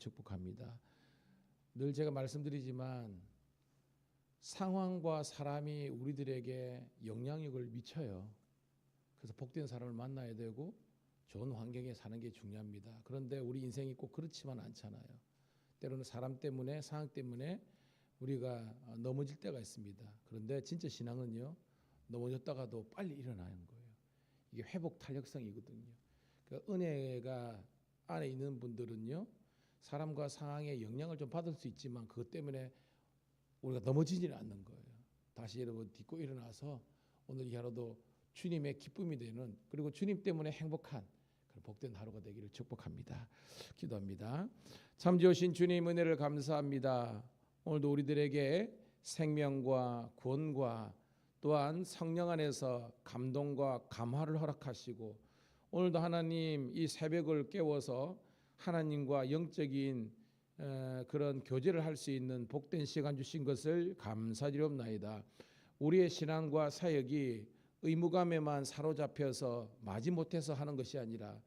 축복합니다. 늘 제가 말씀드리지만 상황과 사람이 우리들에게 영향력을 미쳐요. 그래서 복된 사람을 만나야 되고 좋은 환경에 사는 게 중요합니다. 그런데 우리 인생이 꼭 그렇지만 않잖아요. 때로는 사람 때문에, 상황 때문에 우리가 넘어질 때가 있습니다. 그런데 진짜 신앙은요, 넘어졌다가도 빨리 일어나는 거예요. 이게 회복 탄력성이거든요. 그러니까 은혜가 안에 있는 분들은요, 사람과 상황에 영향을 좀 받을 수 있지만 그것 때문에 우리가 넘어지지는 않는 거예요. 다시 여러분 딛고 일어나서 오늘 이 하루도 주님의 기쁨이 되는, 그리고 주님 때문에 행복한 그런 복된 하루가 되기를 축복합니다. 기도합니다. 참 좋으신 주님 은혜를 감사합니다. 오늘도 우리들에게 생명과 구원과 또한 성령 안에서 감동과 감화를 허락하시고, 오늘도 하나님 이 새벽을 깨워서 하나님과 영적인 그런 교제를 할 수 있는 복된 시간 주신 것을 감사드리옵나이다. 우리의 신앙과 사역이 의무감에만 사로잡혀서 마지못해서 하는 것이 아니라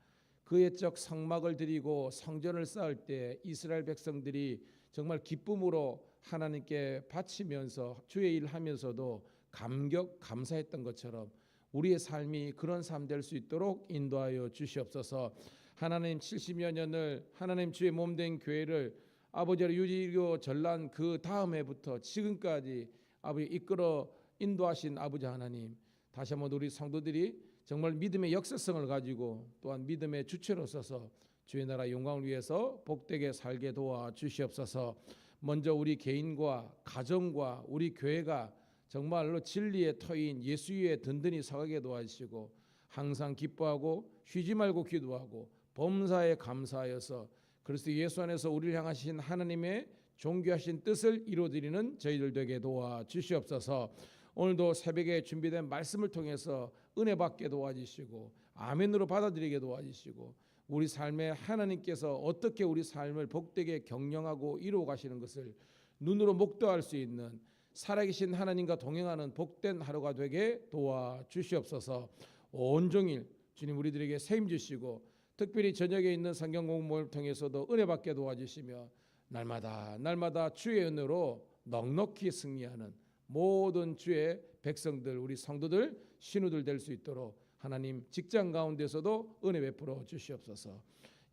그 옛적 성막을 드리고 성전을 쌓을 때 이스라엘 백성들이 정말 기쁨으로 하나님께 바치면서 주의 일을 하면서도 감격 감사했던 것처럼 우리의 삶이 그런 삶 될 수 있도록 인도하여 주시옵소서. 하나님 70여 년을 하나님 주의 몸된 교회를 아버지의 유리교 전란 그 다음 해부터 지금까지 아버지 이끌어 인도하신 아버지 하나님, 다시 한번 우리 성도들이 정말 믿음의 역사성을 가지고 또한 믿음의 주체로 서서 주의 나라 영광을 위해서 복되게 살게 도와 주시옵소서. 먼저 우리 개인과 가정과 우리 교회가 정말로 진리의 터인 예수 위에 든든히 서가게 도와주시고, 항상 기뻐하고 쉬지 말고 기도하고 범사에 감사하여서 그리스도 예수 안에서 우리를 향하신 하나님의 존귀하신 뜻을 이루어드리는 저희들 되게 도와주시옵소서. 오늘도 새벽에 준비된 말씀을 통해서 은혜 받게 도와주시고 아멘으로 받아들이게 도와주시고, 우리 삶에 하나님께서 어떻게 우리 삶을 복되게 경영하고 이루어 가시는 것을 눈으로 목도할 수 있는 살아계신 하나님과 동행하는 복된 하루가 되게 도와주시옵소서. 온종일 주님 우리들에게 세임 주시고, 특별히 저녁에 있는 성경 공부를 통해서도 은혜 받게 도와주시며 날마다 주의 은혜로 넉넉히 승리하는 모든 주의 백성들, 우리 성도들, 신우들 될 수 있도록 하나님 직장 가운데서도 은혜 베풀어 주시옵소서.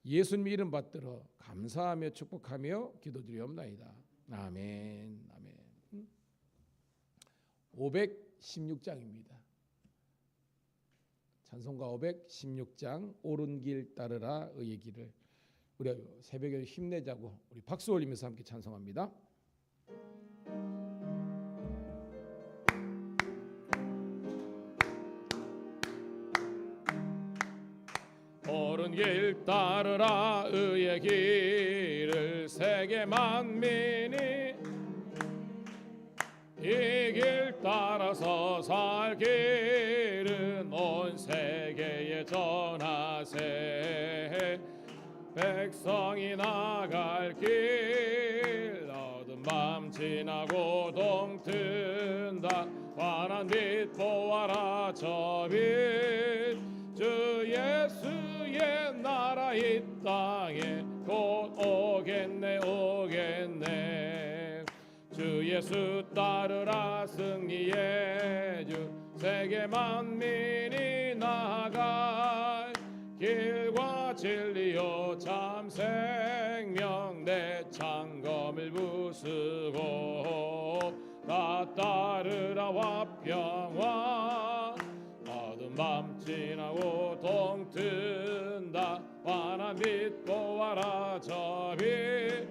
예수님 이름 받들어 감사하며 축복하며 기도드리옵나이다. 아멘. 아멘. 516장입니다. 찬송가 516장 옳은 길 따르라 의의 길을, 우리 새벽에 힘내자고 우리 박수 올리면서 함께 찬송합니다. 옳은 길 따르라 의의 길을, 세계 만민이 이 길 따라서 살 길은 온 세계에 전하세. 백성이 나갈 길 어두운 밤 지나고 동튼다. 환한 빛 보아라 저 빛, 주 예수의 나라 이 땅에 곧 오겠네 오겠네. 주 예수 따르라 승리의 주, 세계 만민이 나아갈 길과 진리요 참 생명, 내 창검을 부수고 다 따르라 화평화. 어두운 밤 지나고 동튼다. 환한 빛 보아라 저 빛,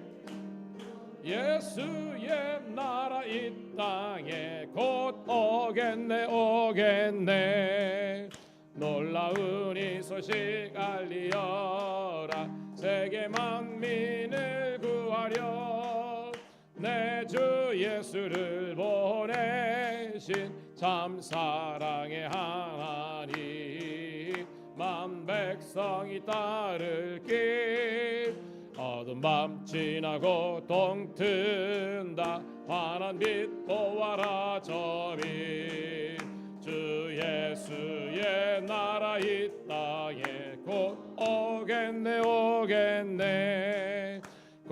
예수의 나라 이 땅에 곧 오겠네 오겠네. 놀라운 이 소식 알리어라, 세계 만민을 구하려 내 주 예수를 보내신 참 사랑의 하나님. 만 백성이 따를 길 어두운 밤 지나고 동튼다. 환한 빛 보아라 저 빛, 주 예수의 나라 이 땅에 곧 오겠네 오겠네.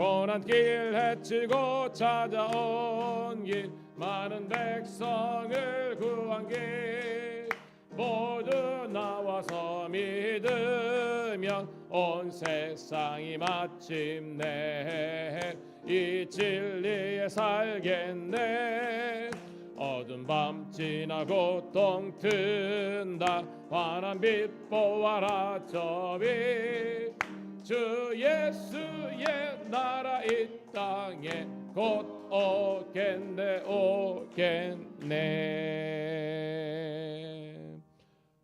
고난길 헤치고 찾아온 길 많은 백성을 구한 길 모두 나와서 믿으면 온 세상이 마침내 이 진리에 살겠네. 어두운 밤 지나 고통 튼다 환한 빛 보아라 저빛 주 예수의 나라 이 땅에 곧 오겠네 오겠네.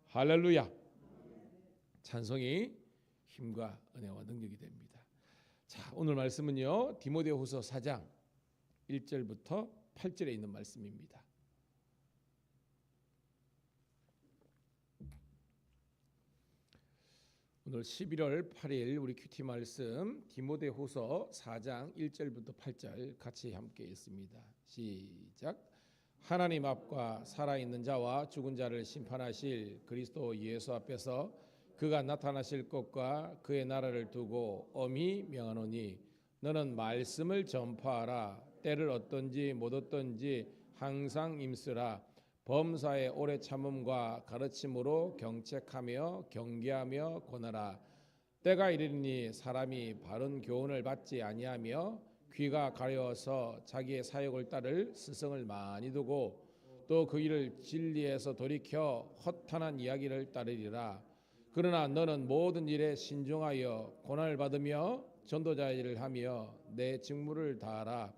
할렐루야. 찬송이 힘과 은혜와 능력이 됩니다. 자, 오늘 말씀은요 디모데후서 4장 1절부터 8절에 있는 말씀입니다. 오늘 11월 8일 우리 큐티 말씀 디모데후서 4장 1절부터 8절 같이 함께 읽습니다. 시작. 하나님 앞과 살아있는 자와 죽은 자를 심판하실 그리스도 예수 앞에서 그가 나타나실 것과 그의 나라를 두고 엄히 명하노니 너는 말씀을 전파하라. 때를 어떤지 못 어떤지 항상 임쓰라. 범사의 오래 참음과 가르침으로 경책하며 경계하며 권하라. 때가 이르니 사람이 바른 교훈을 받지 아니하며 귀가 가려워서 자기의 사욕을 따를 스승을 많이 두고 또 그 일을 진리에서 돌이켜 허탄한 이야기를 따르리라. 그러나 너는 모든 일에 신중하여 고난을 받으며 전도자의 일을 하며 내 직무를 다하라.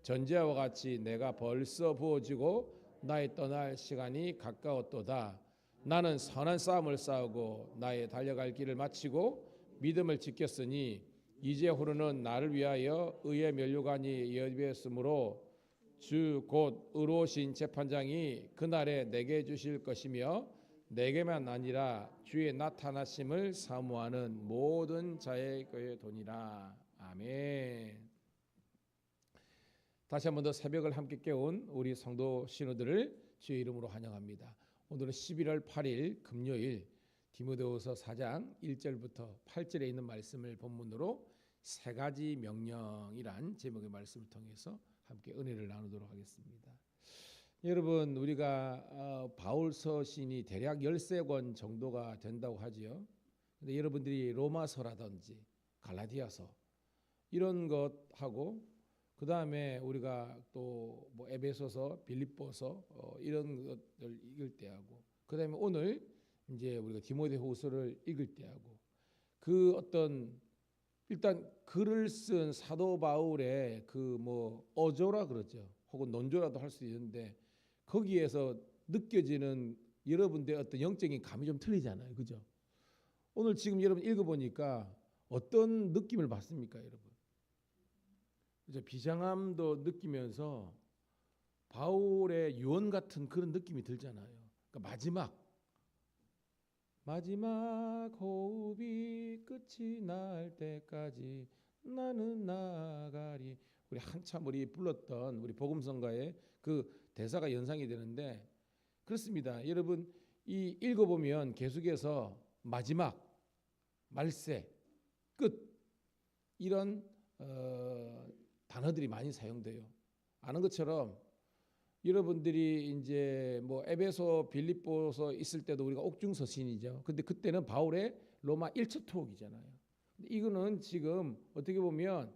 전제와 같이 내가 벌써 부어지고 나의 떠날 시간이 가까웠도다. 나는 선한 싸움을 싸우고 나의 달려갈 길을 마치고 믿음을 지켰으니 이제 후로는 나를 위하여 의의 면류관이 예비했으므로 주 곧 의로우신 재판장이 그날에 내게 주실 것이며 내게만 아니라 주의 나타나심을 사모하는 모든 자에게 도니라. 아멘. 다시 한 번 더 새벽을 함께 깨운 우리 성도 신우들을 주의 이름으로 환영합니다. 오늘은 11월 8일 금요일 디모데후서 4장 1절부터 8절에 있는 말씀을 본문으로 세 가지 명령이란 제목의 말씀을 통해서 함께 은혜를 나누도록 하겠습니다. 여러분 우리가 바울 서신이 대략 13권 정도가 된다고 하지요. 근데 여러분들이 로마서라든지 갈라디아서 이런 것하고 그 다음에 우리가 또 뭐 에베소서, 빌립보서 이런 것들 읽을 때하고 그 다음에 오늘 이제 우리가 디모데후서를 읽을 때하고 그 어떤 일단 글을 쓴 사도 바울의 그 뭐 어조라 그러죠. 혹은 논조라도 할 수 있는데 거기에서 느껴지는 여러분들의 어떤 영적인 감이 좀 틀리잖아요. 그죠? 오늘 지금 여러분 읽어보니까 어떤 느낌을 받습니까, 여러분? 이제 비장함도 느끼면서 바울의 유언 같은 그런 느낌이 들잖아요. 그러니까 마지막 호흡이 끝이 날 때까지 나는 나가리. 우리 한참 우리 불렀던 우리 복음성가의 그 대사가 연상이 되는데 그렇습니다. 여러분 이 읽어보면 계속해서 마지막, 말세, 끝 이런 단어들이 많이 사용돼요. 아는 것처럼 여러분들이 이제 뭐 에베소, 빌립보서 있을 때도 우리가 옥중서신이죠. 근데 그때는 바울의 로마 1차 투옥이잖아요. 이거는 지금 어떻게 보면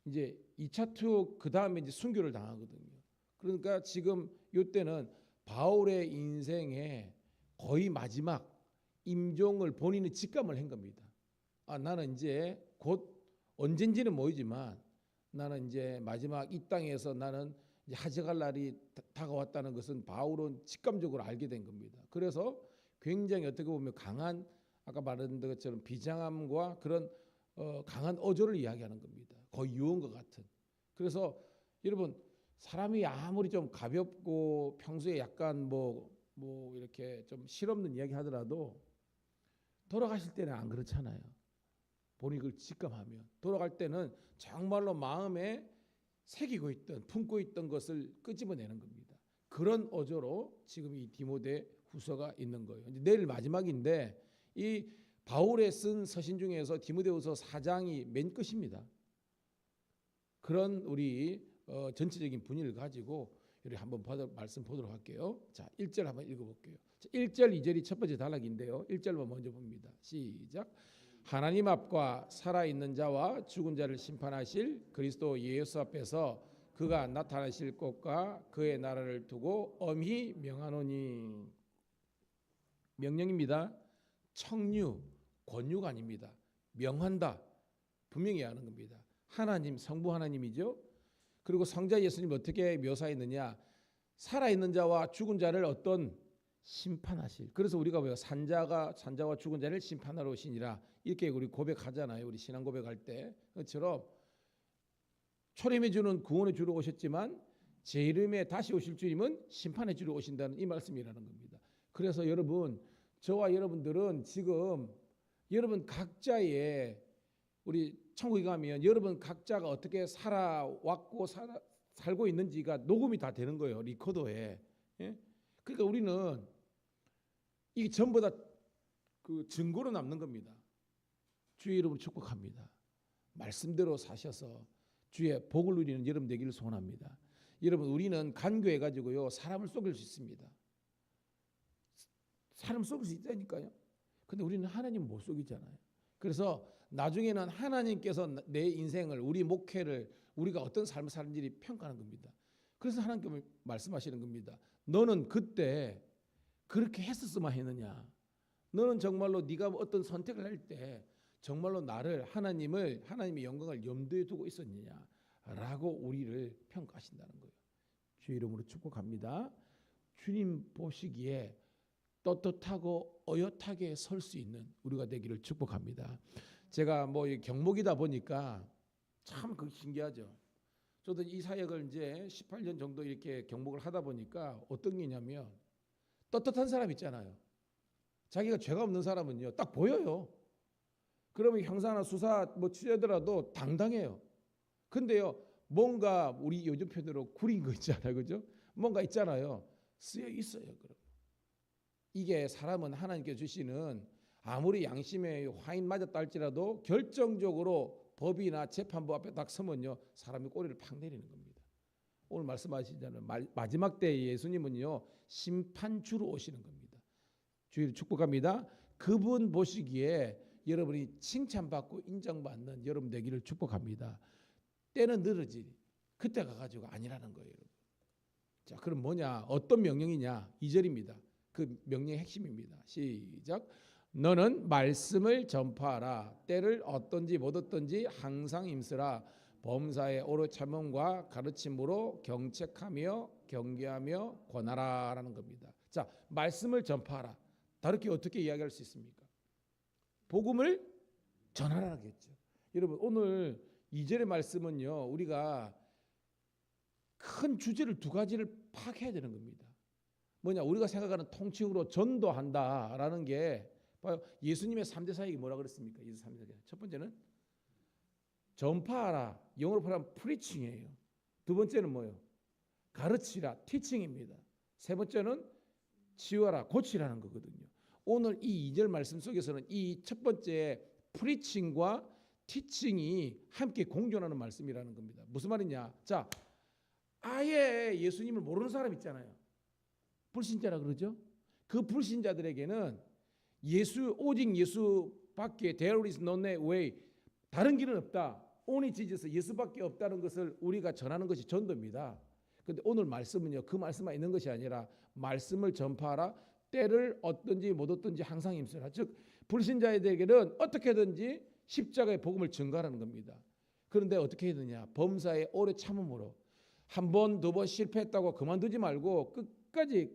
이제 2차 투옥 그 다음에 이제 순교를 당하거든요. 그러니까 지금 이때는 바울의 인생의 거의 마지막 임종을 본인이 직감을 한 겁니다. 아, 나는 이제 곧 언젠지는 모르지만 나는 이제 마지막 이 땅에서 나는 이제 하직할 날이 다가왔다는 것은 바울은 직감적으로 알게 된 겁니다. 그래서 굉장히 어떻게 보면 강한 아까 말한 것처럼 비장함과 그런 강한 어조를 이야기하는 겁니다. 거의 유언과 같은. 그래서 여러분 사람이 아무리 좀 가볍고 평소에 약간 뭐 이렇게 좀 실없는 이야기 하더라도 돌아가실 때는 안 그렇잖아요. 본인이 그걸 직감하면 돌아갈 때는 정말로 마음에 새기고 있던 품고 있던 것을 끄집어내는 겁니다. 그런 어조로 지금 이 디모데 후서가 있는 거예요. 이제 내일 마지막인데 이 바울의 쓴 서신 중에서 디모데후서 4장이 맨 끝입니다. 그런 우리 전체적인 분위기를 가지고 우리 한번 말씀 보도록 할게요. 자, 1절 한번 읽어볼게요. 자, 1절, 2절이 첫 번째 단락인데요. 1절만 먼저 봅니다. 시작. 하나님 앞과 살아있는 자와 죽은 자를 심판하실 그리스도 예수 앞에서 그가 나타나실 것과 그의 나라를 두고 엄히 명하노니. 명령입니다. 청유, 권유가 아닙니다. 명한다. 분명히 하는 겁니다. 하나님, 성부 하나님이죠. 그리고 성자 예수님 어떻게 묘사했느냐? 살아있는 자와 죽은 자를 어떤 심판하실. 그래서 우리가 뭐요? 산자와 죽은 자를 심판하러 오시니라. 이렇게 우리 고백하잖아요. 우리 신앙 고백할 때. 그처럼 초림해 주는 구원해 주러 오셨지만 제 이름에 다시 오실 주님은 심판해 주러 오신다는 이 말씀이라는 겁니다. 그래서 여러분, 저와 여러분들은 지금 여러분 각자의 우리 천국에 가면 여러분 각자가 어떻게 살아왔고 살고 있는지가 녹음이 다 되는 거예요. 리코더에. 예? 그러니까 우리는 이게 전부 다 그 증거로 남는 겁니다. 주의 이름으로 축복합니다. 말씀대로 사셔서 주의 복을 누리는 여러분 되기를 소원합니다. 여러분, 우리는 간교해 가지고요 사람을 속일 수 있습니다. 사람 속일 수 있다니까요. 근데 우리는 하나님 못 속이잖아요. 그래서 나중에는 하나님께서 내 인생을, 우리 목회를, 우리가 어떤 삶을 사는지 평가하는 겁니다. 그래서 하나님께서 말씀하시는 겁니다. 너는 그때 그렇게 했었으면 했느냐? 너는 정말로 네가 어떤 선택을 할 때 정말로 나를, 하나님의 영광을 염두에 두고 있었느냐? 라고 우리를 평가하신다는 거예요. 주의 이름으로 축복합니다. 주님 보시기에 떳떳하고 어엿하게 설 수 있는 우리가 되기를 축복합니다. 제가 뭐 경목이다 보니까 참 그 신기하죠. 저도 이 사역을 이제 18년 정도 이렇게 경목을 하다 보니까 어떤 게냐면 떳떳한 사람 있잖아요. 자기가 죄가 없는 사람은요 딱 보여요. 그러면 형사나 수사 뭐 취재더라도 당당해요. 근데요 뭔가 우리 요즘 표현으로 구린 거 있잖아요, 그죠? 뭔가 있잖아요. 쓰여 있어요. 그럼 이게 사람은 하나님께 주시는 아무리 양심의 화인 맞았다 할지라도 결정적으로 법이나 재판부 앞에 딱 서면요 사람이 꼬리를 팍 내리는 겁니다. 오늘 말씀하시잖아요. 마지막 때 예수님은요 심판주로 오시는 겁니다. 주의를 축복합니다. 그분 보시기에 여러분이 칭찬받고 인정받는 여러분 되기를 축복합니다. 때는 늘어지 그때가 가지고 아니라는 거예요. 여러분. 자, 그럼 뭐냐? 어떤 명령이냐? 2절입니다. 그 명령의 핵심입니다. 시작. 너는 말씀을 전파하라. 때를 어떤지 못 어떤지 항상 힘쓰라. 범사의 오래 참음과 가르침으로 경책하며 경계하며 권하라라는 겁니다. 자, 말씀을 전파하라. 다르게 어떻게 이야기할 수 있습니까? 복음을 전하라겠죠. 여러분, 오늘 2절의 말씀은요 우리가 큰 주제를 두 가지를 파악해야 되는 겁니다. 뭐냐? 우리가 생각하는 통칭으로 전도한다라는 게 봐요. 예수님의 3대 사역이 뭐라 그랬습니까? 예수 3대 사역. 첫 번째는 전파하라. 영어로 말하면 preaching이에요. 두 번째는 뭐예요? 가르치라. teaching입니다. 세 번째는 치유하라. 고치라는 거거든요. 오늘 이 2절 말씀 속에서는 이 첫 번째 preaching과 teaching이 함께 공존하는 말씀이라는 겁니다. 무슨 말이냐? 자, 아예 예수님을 모르는 사람 있잖아요. 불신자라 그러죠. 그 불신자들에게는 오직 예수밖에 there is no way, 다른 길은 없다. only Jesus, 예수밖에 없다는 것을 우리가 전하는 것이 전도입니다. 그런데 오늘 말씀은요 그 말씀만 있는 것이 아니라 말씀을 전파하라. 때를 어떤지 못 어떤지 항상 힘쓰라. 즉 불신자들에게는 어떻게든지 십자가의 복음을 전가하는 겁니다. 그런데 어떻게 해야 되냐? 범사에 오래 참음으로 한 번, 두 번 실패했다고 그만두지 말고 끝까지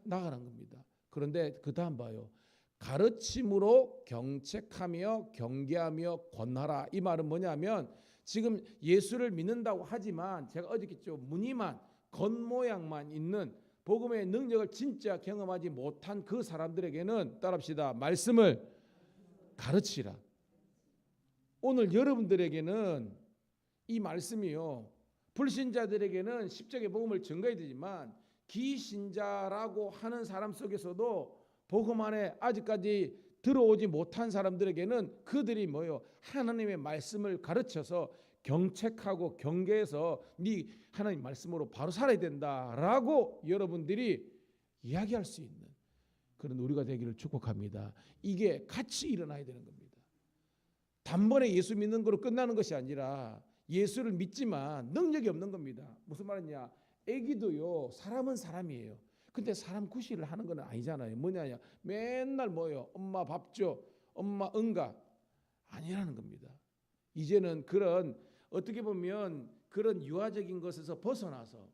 나가는 겁니다. 그런데 그 다음 봐요. 가르침으로 경책하며 경계하며 권하라. 이 말은 뭐냐면 지금 예수를 믿는다고 하지만 제가 어저께죠 무늬만 겉모양만 있는 복음의 능력을 진짜 경험하지 못한 그 사람들에게는 따라합시다. 말씀을 가르치라. 오늘 여러분들에게는 이 말씀이요 불신자들에게는 십자가의 복음을 전가해야 되지만 기신자라고 하는 사람 속에서도 복음 안에 아직까지 들어오지 못한 사람들에게는 그들이 뭐요? 하나님의 말씀을 가르쳐서 경책하고 경계해서 네 하나님 말씀으로 바로 살아야 된다라고 여러분들이 이야기할 수 있는 그런 우리가 되기를 축복합니다. 이게 같이 일어나야 되는 겁니다. 단번에 예수 믿는 거로 끝나는 것이 아니라 예수를 믿지만 능력이 없는 겁니다. 무슨 말이냐? 애기도요, 사람은 사람이에요. 근데 사람 구실을 하는 건 아니잖아요. 뭐냐? 맨날 뭐요? 엄마 밥 줘, 엄마 응가 아니라는 겁니다. 이제는 그런 어떻게 보면 그런 유아적인 것에서 벗어나서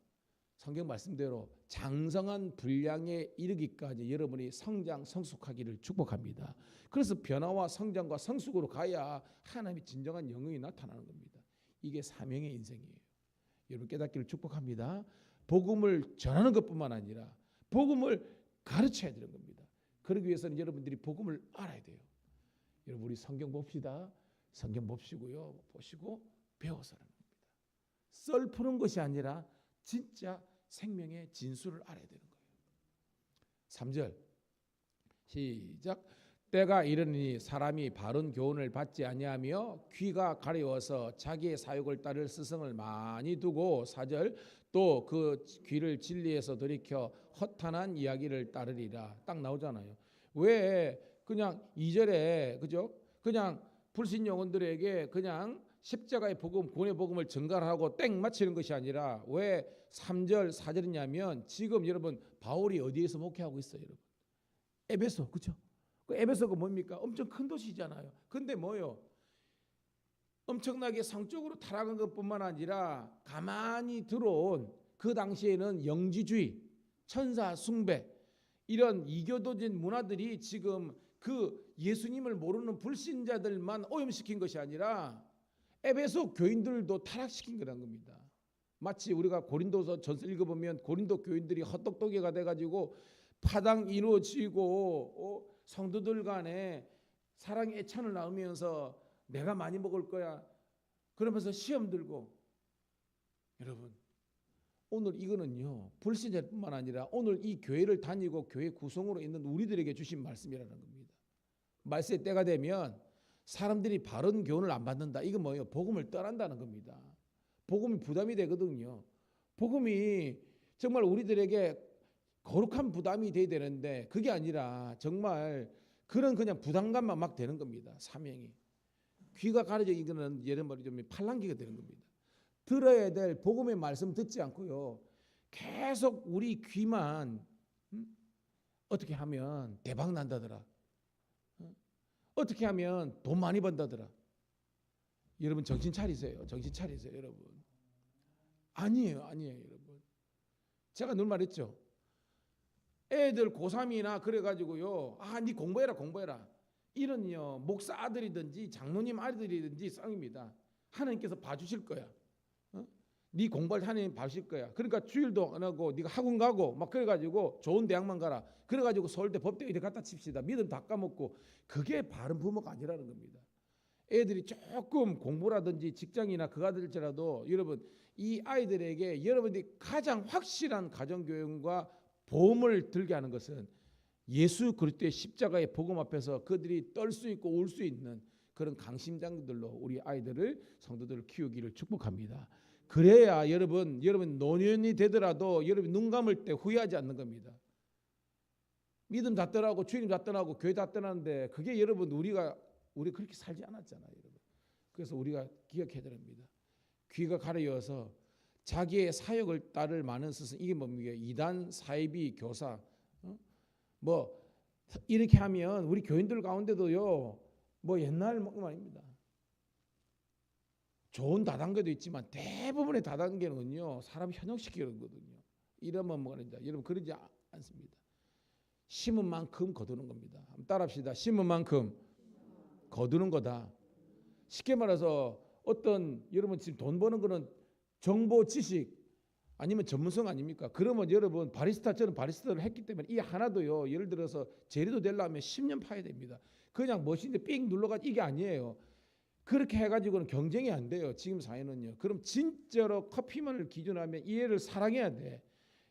성경 말씀대로 장성한 분량에 이르기까지 여러분이 성장 성숙하기를 축복합니다. 그래서 변화와 성장과 성숙으로 가야 하나님의 진정한 영광이 나타나는 겁니다. 이게 사명의 인생이에요. 여러분 깨닫기를 축복합니다. 복음을 전하는 것뿐만 아니라 복음을 가르쳐야 되는 겁니다. 그러기 위해서는 여러분들이 복음을 알아야 돼요. 여러분 우리 성경 봅시다. 성경 봅시고요. 보시고 배워서라는 겁니다. 썰 푸는 것이 아니라 진짜 생명의 진수를 알아야 되는 거예요. 3절 시작. 때가 이르니 사람이 바른 교훈을 받지 아니하며 귀가 가려워서 자기의 사욕을 따를 스승을 많이 두고 4절 또 그 귀를 진리에서 돌이켜 허탄한 이야기를 따르리라. 딱 나오잖아요. 왜 그냥 2절에 그죠? 그냥 불신 영혼들에게 그냥 십자가의 복음, 구원의 복음을 전가하고 땡 맞히는 것이 아니라 왜 3절, 4절이냐면 지금 여러분 바울이 어디에서 목회하고 있어요, 여러분? 에베소, 그렇죠? 그 에베소가 뭡니까? 엄청 큰 도시잖아요. 근데 뭐요? 엄청나게 성적으로 타락한 것뿐만 아니라 가만히 들어온 그 당시에는 영지주의, 천사 숭배 이런 이교도적인 문화들이 지금 그 예수님을 모르는 불신자들만 오염시킨 것이 아니라 에베소 교인들도 타락시킨 거란 겁니다. 마치 우리가 고린도서 전서 읽어보면 고린도 교인들이 헛똑똑이가 돼가지고 파당 이루어지고 성도들 간에 사랑의 애찬을 낳으면서 내가 많이 먹을 거야 그러면서 시험 들고 여러분 오늘 이거는요 불신자뿐만 아니라 오늘 이 교회를 다니고 교회 구성으로 있는 우리들에게 주신 말씀이라는 겁니다. 말세의 때가 되면 사람들이 바른 교훈을 안 받는다. 이건 뭐예요? 복음을 떠난다는 겁니다. 복음이 부담이 되거든요. 복음이 정말 우리들에게 거룩한 부담이 돼야 되는데 그게 아니라 정말 그런 그냥 부담감만 막 되는 겁니다. 사명이. 귀가 가려져 이거는 예를 말하자면 팔랑귀가 되는 겁니다. 들어야 될 복음의 말씀 듣지 않고요. 계속 우리 귀만 어떻게 하면 대박 난다더라. 어떻게 하면 돈 많이 번다더라. 여러분 정신 차리세요. 정신 차리세요, 여러분. 아니에요, 여러분. 제가 늘 말했죠. 애들 고3이나 그래가지고요. 네 공부해라. 이런요 목사 아들이든지 장로님 아들이든지 쌍입니다. 하나님께서 봐주실 거야. 네 공부할 하나님 봐주실 거야. 그러니까 주일도 안 하고 네가 학원 가고 막 그래가지고 좋은 대학만 가라. 그래가지고 서울대 법대 이렇게 갖다 칩시다. 믿음 다 까먹고 그게 바른 부모가 아니라는 겁니다. 애들이 조금 공부라든지 직장이나 그가 될지라도 여러분 이 아이들에게 여러분들이 가장 확실한 가정교육과 보험을 들게 하는 것은 예수 그리스도의 십자가의 복음 앞에서 그들이 떨 수 있고 울 수 있는 그런 강심장들로 우리 아이들을 성도들을 키우기를 축복합니다. 그래야 여러분 노년이 되더라도 여러분 눈 감을 때 후회하지 않는 겁니다. 믿음 다 떠나고 주님 다 떠나고 교회 다 떠나는데 그게 여러분 우리 그렇게 살지 않았잖아요, 여러분. 그래서 우리가 기억해야 됩니다. 귀가 가려워서 자기의 사역을 따를 많은 스승 이게 뭡니까? 이단, 사이비, 교사 뭐 이렇게 하면 우리 교인들 가운데도요 뭐 옛날 말입니다. 좋은 다단계도 있지만 대부분의 다단계는요 사람 현혹시키는 거거든요. 이러면 뭐가 여러분 그러지 않습니다. 심은 만큼 거두는 겁니다. 한번 따라합시다. 심은 만큼 거두는 거다. 쉽게 말해서 어떤 여러분 지금 돈 버는 거는 정보 지식 아니면 전문성 아닙니까? 그러면 여러분 바리스타처럼 바리스타를 했기 때문에 이 하나도요 예를 들어서 제리도 되려면 10년 파야 됩니다. 그냥 머신에 삥 눌러가지고 이게 아니에요. 그렇게 해가지고는 경쟁이 안 돼요. 지금 사회는요. 그럼 진짜로 커피만을 기준하면 얘를 사랑해야 돼.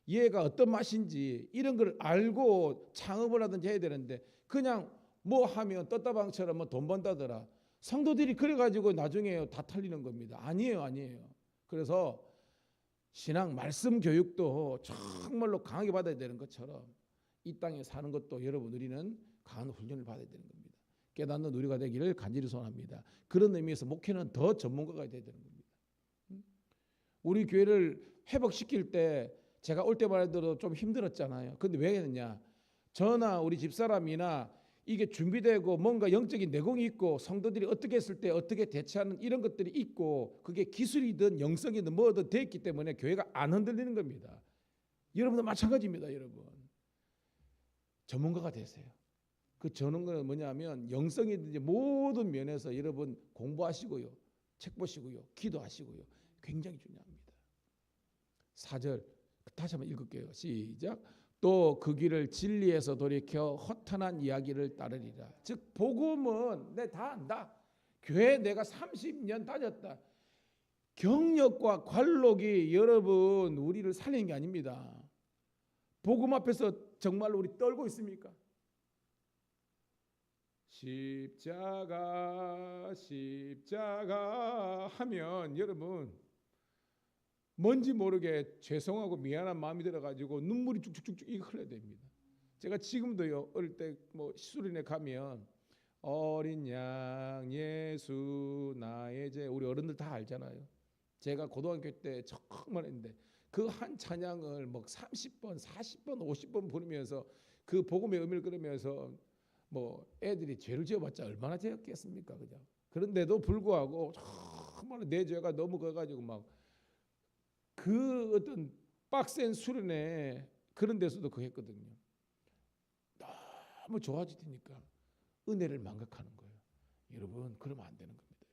얘가 어떤 맛인지 이런 걸 알고 창업을 하든지 해야 되는데 그냥 뭐 하면 떴다방처럼 뭐 돈 번다더라. 성도들이 그래가지고 나중에 다 털리는 겁니다. 아니에요, 아니에요. 그래서 신앙 말씀 교육도 정말로 강하게 받아야 되는 것처럼 이 땅에 사는 것도 여러분 우리는 강한 훈련을 받아야 되는 겁니다. 깨닫는 우리가 되기를 간절히 소원합니다. 그런 의미에서 목회는 더 전문가가 돼야 되는 겁니다. 우리 교회를 회복시킬 때 제가 올 때만 해도 좀 힘들었잖아요. 근데 왜 했느냐? 저나 우리 집사람이나 이게 준비되고 뭔가 영적인 내공이 있고 성도들이 어떻게 했을 때 어떻게 대처하는 이런 것들이 있고 그게 기술이든 영성이든 뭐든 됐기 때문에 교회가 안 흔들리는 겁니다. 여러분도 마찬가지입니다. 여러분 전문가가 되세요. 그 전문가는 뭐냐면 영성이든지 모든 면에서 여러분 공부하시고요, 책 보시고요, 기도하시고요. 굉장히 중요합니다. 4절 다시 한번 읽을게요. 시작. 또 그 길을 진리에서 돌이켜 허탄한 이야기를 따르리라. 즉 복음은 내 다 안다. 교회 내가 30년 다녔다. 경력과 관록이 여러분 우리를 살리는 게 아닙니다. 복음 앞에서 정말로 우리 떨고 있습니까? 십자가 십자가 하면 여러분 뭔지 모르게 죄송하고 미안한 마음이 들어가지고 눈물이 쭉쭉쭉쭉 흘러야 됩니다. 제가 지금도요 어릴 때 뭐 수련회 가면 어린 양 예수 나의 죄 우리 어른들 다 알잖아요. 제가 고등학교 때 정말 했는데 그 한 찬양을 뭐 30번, 40번, 50번 부르면서 그 복음의 의미를 끌으면서 뭐 애들이 죄를 지어봤자 얼마나 죄였겠습니까, 그죠? 그런데도 불구하고 정말 내 죄가 너무 커가지고 막 그 어떤 빡센 수련회 그런 데서도 그 했거든요. 너무 좋아지니까 은혜를 망각하는 거예요. 여러분 그러면 안 되는 겁니다.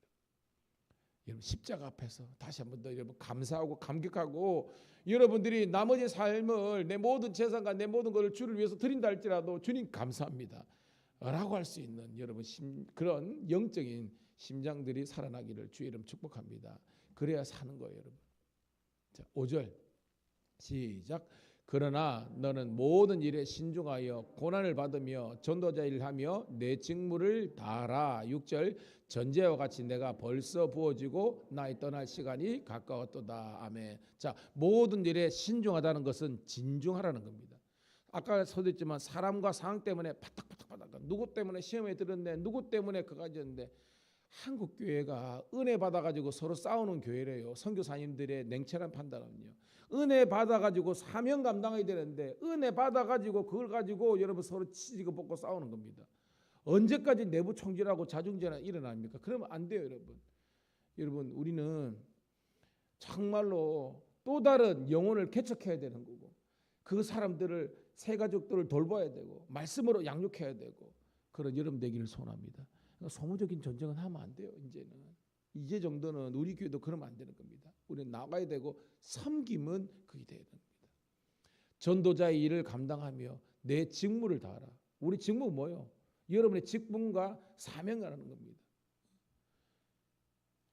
여러분 십자가 앞에서 다시 한번 더 여러분 감사하고 감격하고 여러분들이 나머지 삶을 내 모든 재산과 내 모든 것을 주를 위해서 드린다 할지라도 주님 감사합니다 라고 할 수 있는 여러분 그런 영적인 심장들이 살아나기를 주의 이름 축복합니다. 그래야 사는 거예요, 여러분. 자, 5절 시작. 그러나 너는 모든 일에 신중하여 고난을 받으며 전도자 일을 하며 내 직무를 다하라. 6절 전제와 같이 내가 벌써 부어지고 나의 떠날 시간이 가까웠도다. 아멘. 자, 모든 일에 신중하다는 것은 진중하라는 겁니다. 아까 서두했지만 사람과 상황 때문에 바닥바닥 누구 때문에 시험에 들었네, 누구 때문에 그가 졌는데 한국 교회가 은혜 받아가지고 서로 싸우는 교회래요. 선교사님들의 냉철한 판단은요. 은혜 받아가지고 사명 감당해야 되는데 은혜 받아가지고 그걸 가지고 여러분 서로 치지고 뽑고 싸우는 겁니다. 언제까지 내부 총질하고 자중질환 일어납니까? 그러면 안 돼요, 여러분. 여러분 우리는 정말로 또 다른 영혼을 개척해야 되는 거고 그 사람들을 새 가족들을 돌봐야 되고 말씀으로 양육해야 되고 그런 여러분 되기를 소원합니다. 소모적인 전쟁은 하면 안 돼요. 이제 정도는 우리 교회도 그러면 안 되는 겁니다. 우리는 나가야 되고 섬김은 그게 돼야 됩니다. 전도자의 일을 감당하며 내 직무를 다하라. 우리 직무는 뭐예요? 여러분의 직분과 사명이라는 겁니다.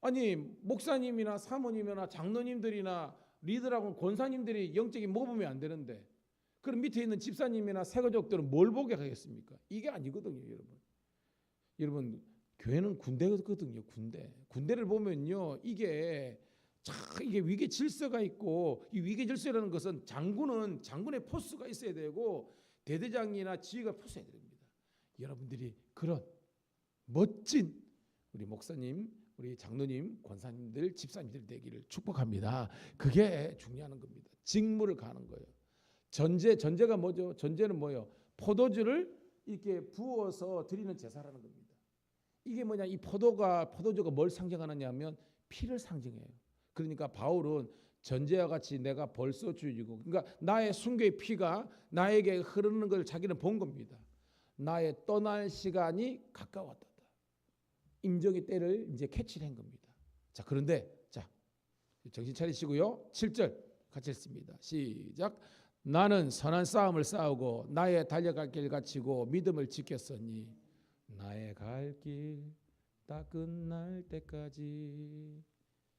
아니 목사님이나 사모님이나 장로님들이나 리더라고 권사님들이 영적인 모범이 안 되는데 그럼 밑에 있는 집사님이나 새가족들은 뭘 보게 하겠습니까? 이게 아니거든요, 여러분. 여러분 교회는 군대거든요. 군대를 보면요 이게 위계 질서가 있고 이 위계 질서라는 것은 장군의 포스가 있어야 되고 대대장이나 지휘가 포스가 있어야 됩니다. 여러분들이 그런 멋진 우리 목사님, 우리 장로님, 권사님들, 집사님들 되기를 축복합니다. 그게 중요한 겁니다. 직무를 가는 거예요. 전제가 뭐죠? 전제는 뭐예요? 포도주를 이렇게 부어서 드리는 제사라는 겁니다. 이게 뭐냐? 이 포도주가 뭘 상징하느냐면 피를 상징해요. 그러니까 바울은 전제와 같이 내가 벌써 주이고, 그러니까 나의 순교의 피가 나에게 흐르는 걸 자기는 본 겁니다. 나의 떠날 시간이 가까웠다. 임종의 때를 이제 캐치한 겁니다. 자, 그런데 자 정신 차리시고요. 7절 같이 읽습니다. 시작. 나는 선한 싸움을 싸우고 나의 달려갈 길 갖추고 믿음을 지켰으니 나의 갈 길 다 끝날 때까지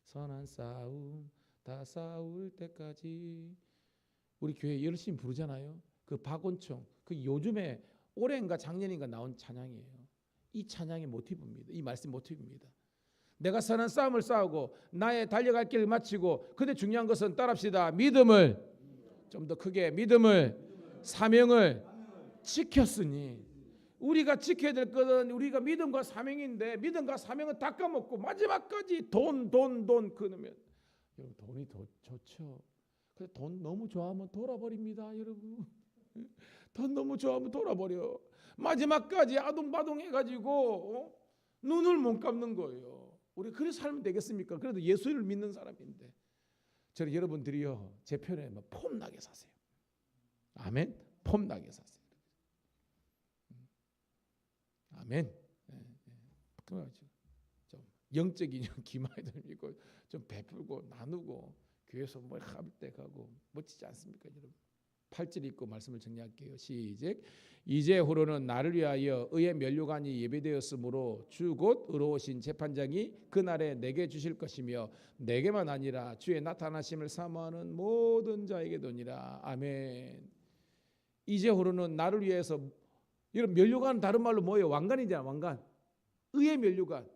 선한 싸움 다 싸울 때까지. 우리 교회 열심히 부르잖아요. 그 박원총 그 요즘에 올해인가 작년인가 나온 찬양이에요. 이 찬양의 모티브입니다. 이 말씀 모티브입니다. 내가 선한 싸움을 싸우고 나의 달려갈 길을 마치고, 근데 중요한 것은 따라합시다. 믿음을, 좀 더 크게, 믿음을, 사명을 지켰으니. 우리가 지켜야 될 것은 우리가 믿음과 사명인데, 믿음과 사명은 다 까먹고 마지막까지 돈 그러면, 여러분 돈이 더 좋죠. 근데 돈 너무 좋아하면 돌아버립니다, 여러분. 돈 너무 좋아하면 돌아버려. 마지막까지 아둥바둥 해가지고 눈을 못 감는 거예요. 우리 그래서 살면 되겠습니까? 그래도 예수를 믿는 사람인데. 저는 여러분들이요, 제 편에 폼나게 사세요. 아멘. 폼나게 사세요. 아멘. 그래가지고 좀 영적인 기만을 믿고 좀 베풀고 나누고 교회에서 뭐 합을 때 가고 멋지지 않습니까, 여러분? 8절 읽고 말씀을 정리할게요. 시작. 이제후로는 나를 위하여 의의 면류관이 예배되었으므로 주 곧 의로우신 재판장이 그날에 내게 주실 것이며 내게만 아니라 주의 나타나심을 사모하는 모든 자에게 도니라. 아멘. 이제후로는 나를 위해서, 여러분 면류관은 다른 말로 뭐예요? 왕관이잖아, 왕관. 의의 면류관.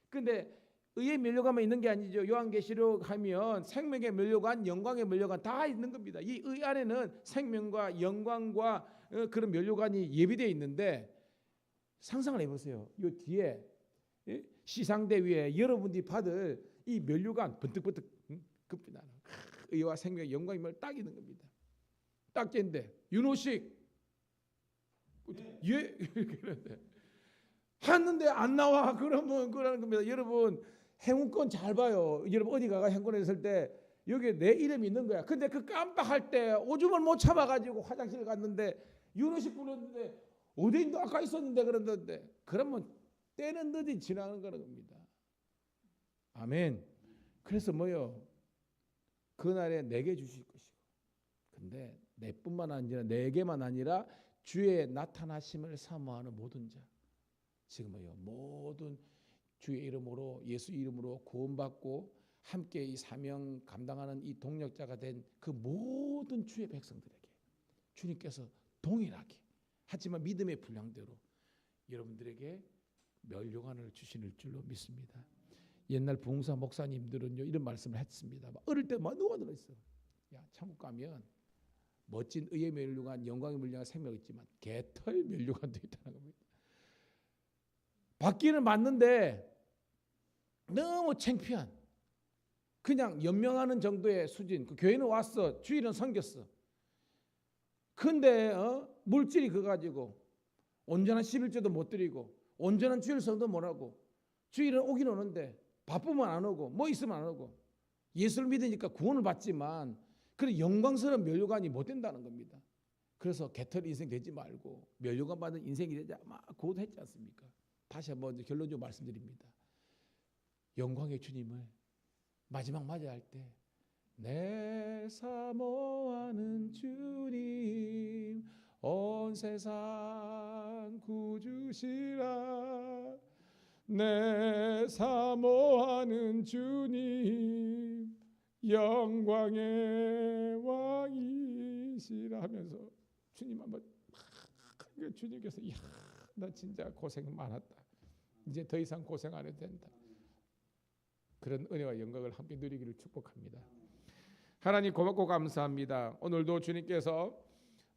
근데 의의 면류관만 있는 게 아니죠. 요한계시록 하면 생명의 면류관, 영광의 면류관 다 있는 겁니다. 이 의 안에는 생명과 영광과 그런 면류관이 예비되어 있는데, 상상을 해보세요. 이 뒤에 시상대 위에 여러분들이 받을 이 면류관 번뜩번뜩 급비나는 의와 생명의 영광이 딱 있는 겁니다. 딱 쟤인데 윤호식 예 그런데 했는데 안 나와. 그러면 그러는 겁니다. 여러분 행운권 잘 봐요. 여러분 어디 가가 행운에 있을 때 여기에 내 이름이 있는 거야. 근데 그 깜빡할 때 오줌을 못 참아가지고 화장실 갔는데 윤호식 불렀는데 어디인도 아까 있었는데 그랬는데, 그러면 때는 늦이 지나는 거는 겁니다. 아멘. 그래서 뭐요? 그날에 내게 주실 것이고, 근데 내뿐만 아니라 내게만 아니라 주의 나타나심을 사모하는 모든 자, 지금 뭐요? 모든 주의 이름으로, 예수 이름으로 구원받고 함께 이 사명 감당하는 이 동력자가 된 그 모든 주의 백성들에게 주님께서 동일하게, 하지만 믿음의 분량대로 여러분들에게 면류관을 주실 줄로 믿습니다. 옛날 부흥사 목사님들은요 이런 말씀을 했습니다. 어릴 때 막 누가 들어있어. 야, 천국 가면 멋진 의의 면류관, 영광의 면류관, 생명 있지만 개털 면류관도 있다는 겁니다. 받기는 맞는데 너무 창피한, 그냥 연명하는 정도의 수준. 그 교회는 왔어, 주일은 섬겼어. 근데 물질이 그거 가지고 온전한 11조도 못 드리고 온전한 주일 성도 못 하고, 주일은 오긴 오는데 바쁘면 안 오고 뭐 있으면 안 오고, 예수를 믿으니까 구원을 받지만 그런 영광스러운 면류관이 못 된다는 겁니다. 그래서 개털 인생 되지 말고 면류관 받는 인생이 되자 막 그것도 했지 않습니까? 다시 한번 결론적으로 말씀드립니다. 영광의 주님을 마지막 맞이할 때 내 사모하는 주님 온 세상 구주시라, 내 사모하는 주님 영광의 왕이시라 하면서 주님 한번 주님께서 이야 나 진짜 고생 많았다, 이제 더 이상 고생 안 해도 된다, 그런 은혜와 영광을 함께 누리기를 축복합니다. 하나님 고맙고 감사합니다. 오늘도 주님께서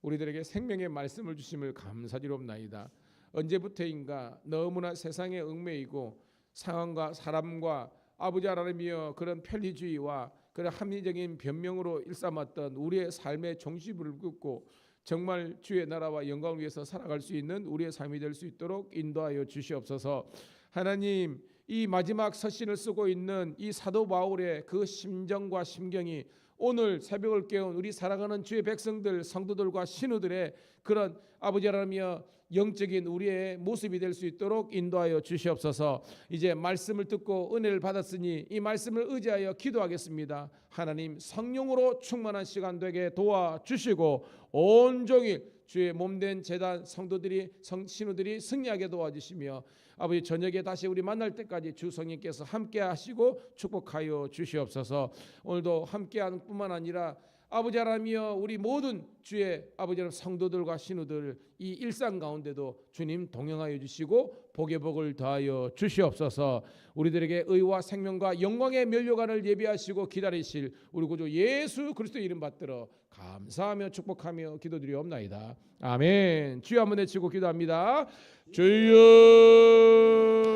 우리들에게 생명의 말씀을 주심을 감사드리옵나이다. 언제부터인가 너무나 세상에 얽매이고 상황과 사람과 아버지 하나님이여 그런 편리주의와 그런 합리적인 변명으로 일삼았던 우리의 삶의 종시부를 긋고 정말 주의 나라와 영광을 위해서 살아갈 수 있는 우리의 삶이 될 수 있도록 인도하여 주시옵소서. 하나님, 이 마지막 서신을 쓰고 있는 이 사도 바울의 그 심정과 심경이 오늘 새벽을 깨운 우리 사랑하는 주의 백성들, 성도들과 신우들의 그런 아버지 하나님이여 영적인 우리의 모습이 될 수 있도록 인도하여 주시옵소서. 이제 말씀을 듣고 은혜를 받았으니 이 말씀을 의지하여 기도하겠습니다. 하나님, 성령으로 충만한 시간 되게 도와주시고 온종일 주의 몸된 제단 성도들이 신우들이 승리하게 도와주시며 아버지 저녁에 다시 우리 만날 때까지 주 성령께서 함께 하시고 축복하여 주시옵소서. 오늘도 함께하는 뿐만 아니라 아버지 하나님이여 우리 모든 주의 아버지 하나님 성도들과 신우들 이 일상 가운데도 주님 동행하여 주시고 복의 복을 더하여 주시옵소서. 우리들에게 의와 생명과 영광의 면류관을 예비하시고 기다리실 우리 구주 예수 그리스도 이름 받들어 감사하며 축복하며 기도드리옵나이다. 아멘. 주여 한번 외치고 기도합니다. 주여